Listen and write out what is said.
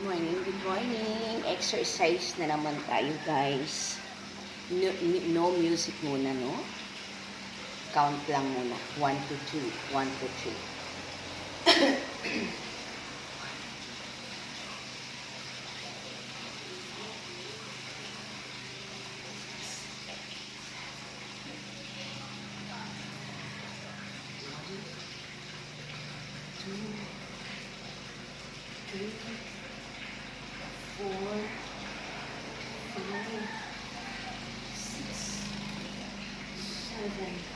Good morning, good morning. Exercise na naman tayo, guys. No music muna, no? Count lang muna. 1 to 2. 1 to 2. Four, five, 6, 7,